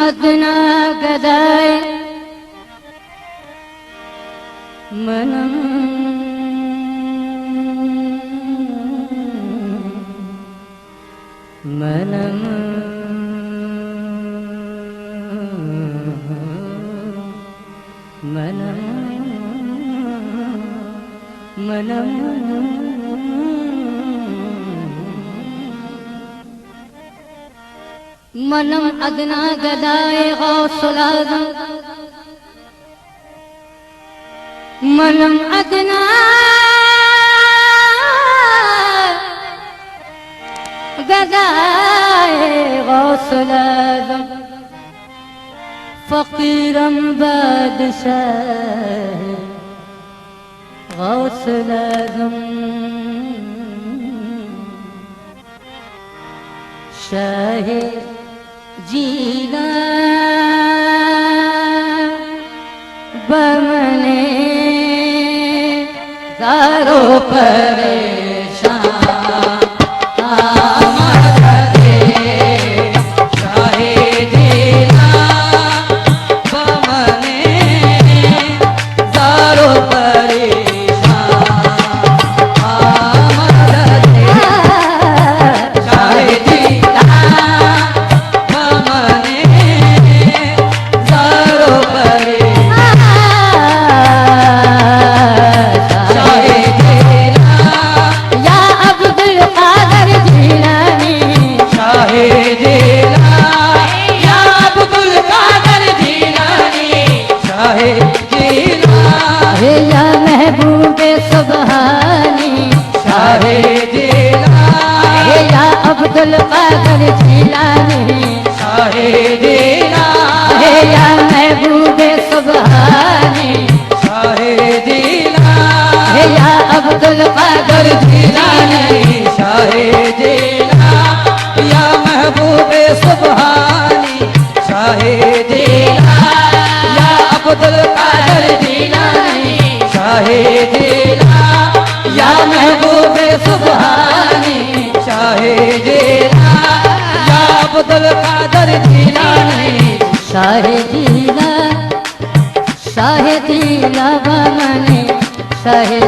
अदना गदाय मनम मनम मनम मनम मनम अदना गदाए गौसुल आज़म मनम अदना गदाए गौसुल आज़म फ़कीरम बादशाह गौसुल आज़म शाह जीना बमने दारो परेशान अब्दुल कादर जिलानी शाहे दीना है या महबूबे सुबहानी शाहे दीना है या अब्दुल कादर जिलानी शाहे दीना या महबूबे सुबहानी शाहे दीना या अब्दुल कादर जिलानी शाहे दीना या महबूबे सुबहानी शाहे दीना या अब्दुल कादर जिलानी शाहे दीना बमने शाहे